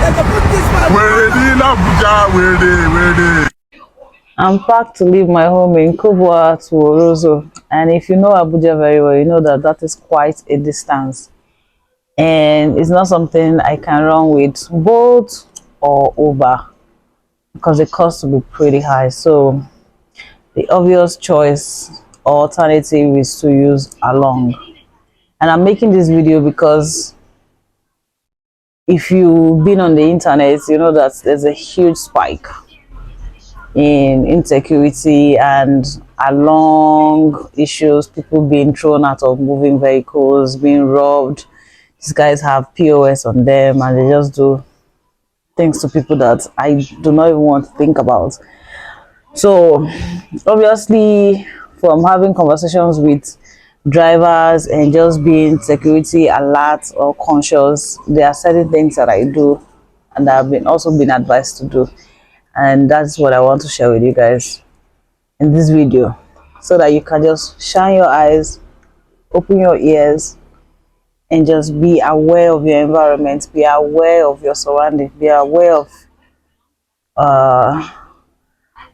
We're in Abuja, we're I'm packed to leave my home in Kubwa to Orozo. And if you know Abuja very well, you know that that is quite a distance. And it's not something I can run with Bolt or Uber because the cost will be pretty high. So the obvious choice or alternative is to use Along. And I'm making this video because if you've been on the internet, you know that there's a huge spike in insecurity and along issues, people being thrown out of moving vehicles, being robbed. These guys have POS on them and they just do things to people that I do not even want to think about. So obviously, from having conversations with drivers and just being security alert or conscious, there are certain things that I do and that I've also been advised to do, and that's what I want to share with you guys in this video, so that you can just shine your eyes, open your ears, and just be aware of your environment, be aware of your surroundings, be aware of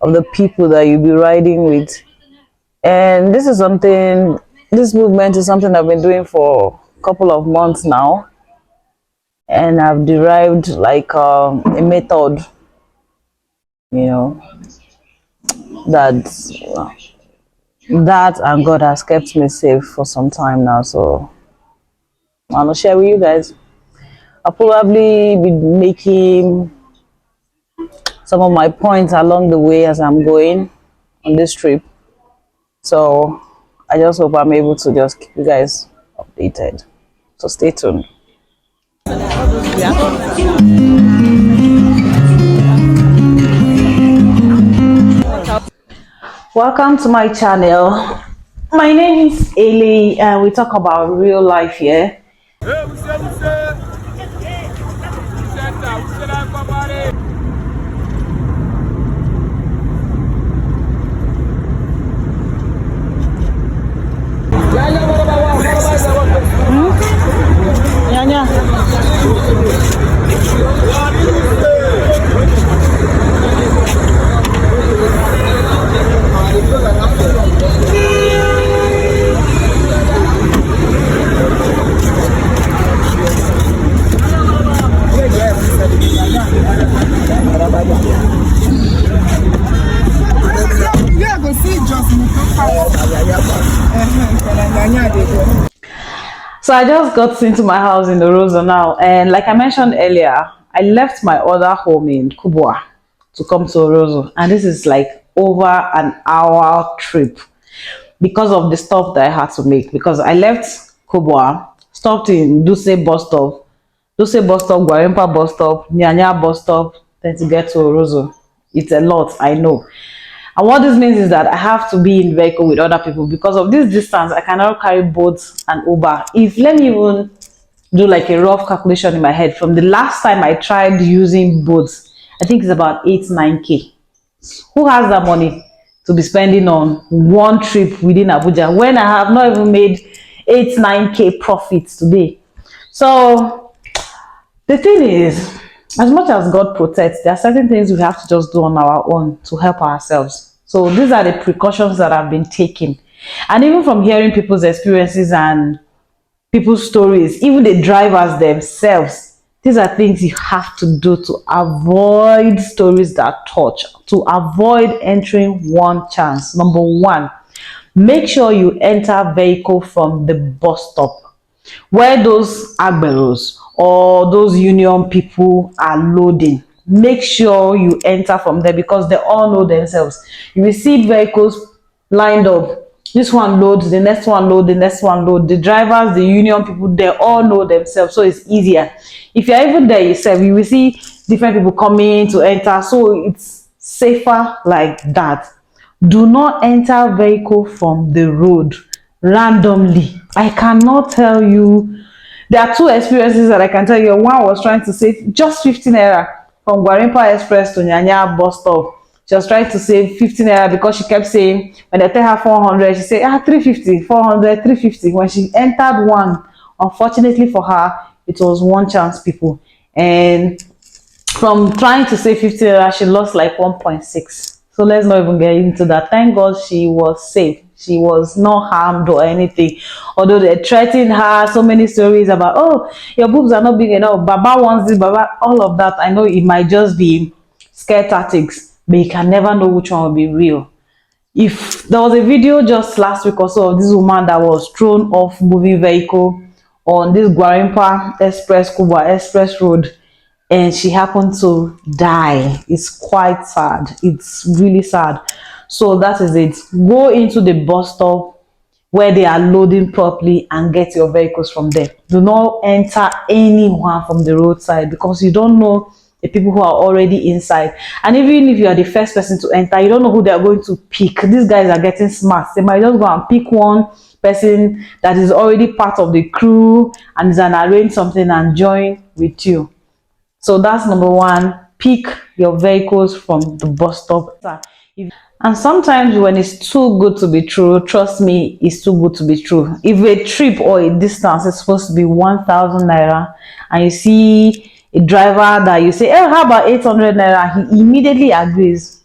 the people that you'll be riding with. And this movement is something I've been doing for a couple of months now, and I've derived like a method, you know, that and God has kept me safe for some time now. So I'm gonna share with you guys. I'll probably be making some of my points along the way as I'm going on this trip. So I just hope I'm able to just keep you guys updated. So stay tuned. Welcome to my channel. My name is Eli and we talk about real life here. So I just got into my house in Orozo now, and like I mentioned earlier, I left my other home in Kubwa to come to Orozo, and this is like over an hour trip because of the stuff that I had to make. Because I left Kubwa, stopped in Duse bus stop, Gwarimpa bus stop, Nyanya bus stop, then to get to Orozo. It's a lot, I know. And what this means is that I have to be in vehicle with other people. Because of this distance, I cannot carry boats and Uber. Let me even do like a rough calculation in my head. From the last time I tried using boats, I think it's about 8-9K. Who has that money to be spending on one trip within Abuja when I have not even made 8-9K profits today? So the thing is, as much as God protects, there are certain things we have to just do on our own to help ourselves. So these are the precautions that have been taken. And even from hearing people's experiences and people's stories, even the drivers themselves, these are things you have to do to avoid stories that touch, to avoid entering one chance. Number one, make sure you enter vehicle from the bus stop where those agberos or those union people are loading. Make sure you enter from there because they all know themselves. You will see vehicles lined up. This one loads, the next one load, the next one load. The drivers, the union people, they all know themselves, so it's easier. If you're even there yourself, you will see different people coming to enter, so it's safer like that. Do not enter vehicle from the road randomly. I cannot tell you. There are two experiences that I can tell you. One was trying to save just 15 naira from Gwarimpa Express to Nyanya bus stop. She was trying to save 15 naira because she kept saying, when they tell her 400, she said, 350, 400, 350. When she entered one, unfortunately for her, it was one chance, people. And From trying to save 50 naira, she lost like 1.6. So let's not even get into that. Thank God she was safe. She was not harmed or anything. Although they threatened her, so many stories about, oh, your boobs are not big enough, Baba wants this, Baba, all of that. I know it might just be scare tactics, but you can never know which one will be real. If there was a video just last week or so of this woman that was thrown off moving vehicle on this Guarimpa Express, Kuba Express Road, and she happened to die. It's quite sad. It's really sad. So that is it. Go into the bus stop where they are loading properly and get your vehicles from there. Do not enter anyone from the roadside, because you don't know the people who are already inside. And even if you are the first person to enter, you don't know who they are going to pick. These guys are getting smart. They might just go and pick one person that is already part of the crew and is an arrange something and join with you. So that's number one. Pick your vehicles from the bus stop. And sometimes when it's too good to be true, trust me, it's too good to be true. If a trip or a distance is supposed to be 1,000 naira and you see a driver that you say, hey, how about 800 naira? He immediately agrees.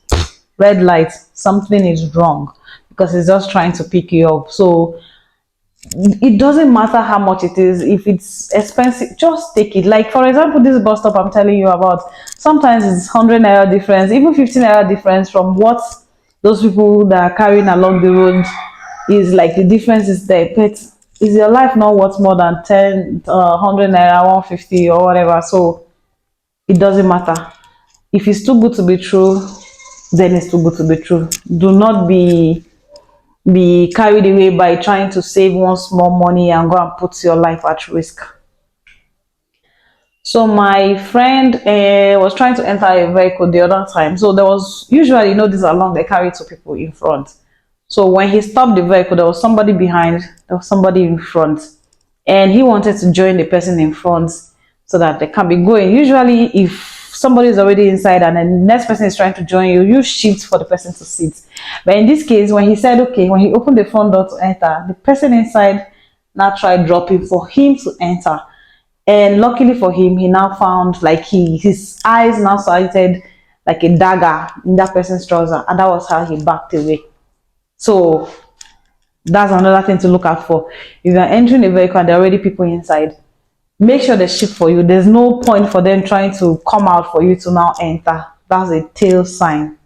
Red light, something is wrong, because he's just trying to pick you up. So it doesn't matter how much it is. If it's expensive, just take it. Like for example, this bus stop I'm telling you about, sometimes it's 100 naira difference, even 15 naira difference from what those people that are carrying along the road is. Like the difference is there, but is your life not worth more than 10 100 naira, 150 or whatever? So it doesn't matter. If it's too good to be true, then it's too good to be true. Do not be carried away by trying to save one small money and go and put your life at risk. So my friend was trying to enter a vehicle the other time. So there was, usually, you know, this along they carry two people in front. So when he stopped the vehicle, there was somebody behind, there was somebody in front, and he wanted to join the person in front so that they can be going. Usually, if somebody is already inside and the next person is trying to join you, you shift for the person to sit. But in this case, when he said okay, when he opened the front door to enter, the person inside now tried dropping for him to enter. And luckily for him, he now found, like, his eyes now sighted like a dagger in that person's trouser, and that was how he backed away. So that's another thing to look out for. If you're entering a vehicle and there are already people inside, make sure they shift for you. There's no point for them trying to come out for you to now enter. That's a tail sign.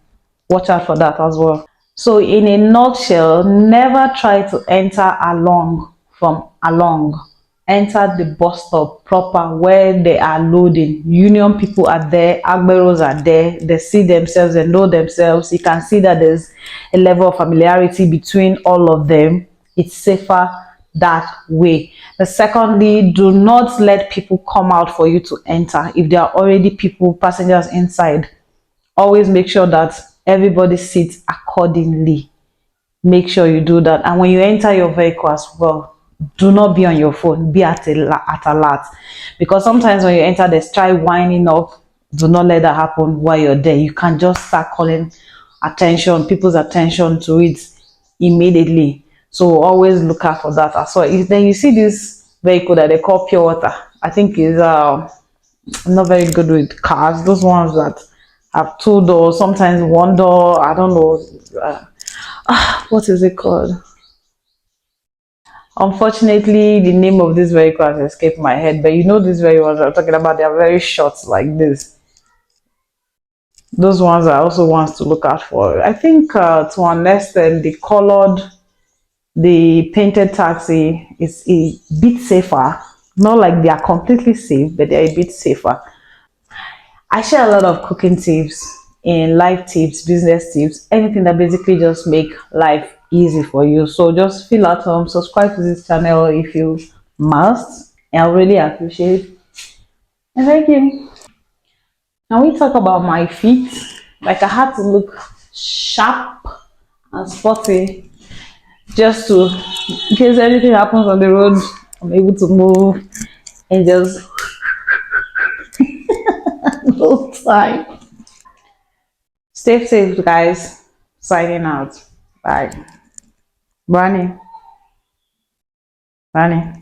Watch out for that as well. So in a nutshell, never try to enter along from along. Enter the bus stop proper where they are loading. Union people are there, Agberos are there, they see themselves, they know themselves. You can see that there's a level of familiarity between all of them. It's safer that way. But secondly, do not let people come out for you to enter. If there are already people, passengers inside, always make sure that everybody sits accordingly. Make sure you do that. And when you enter your vehicle as well, do not be on your phone, be at alert, because sometimes when you enter they try winding up. Do not let that happen while you're there. You can just start calling people's attention to it immediately. So always look out for that as well. If then you see this vehicle that they call pure water, I think is I'm not very good with cars, those ones that have two doors, sometimes one door, I don't know, what is it called? Unfortunately, the name of this vehicle has escaped my head, but you know these very ones I'm talking about, they are very short like this. Those ones are also ones to look out for. I think to an extent, the painted taxi is a bit safer. Not like they are completely safe, but they're a bit safer. I share a lot of cooking tips in life tips, business tips, anything that basically just make life easy for you. So just feel at home, subscribe to this channel if you must. I really appreciate. And thank you. Now we talk about my feet. Like I had to look sharp and sporty just to, in case anything happens on the road, I'm able to move and just no time. Stay safe, guys. Signing out. Bye. Bunny. Bunny.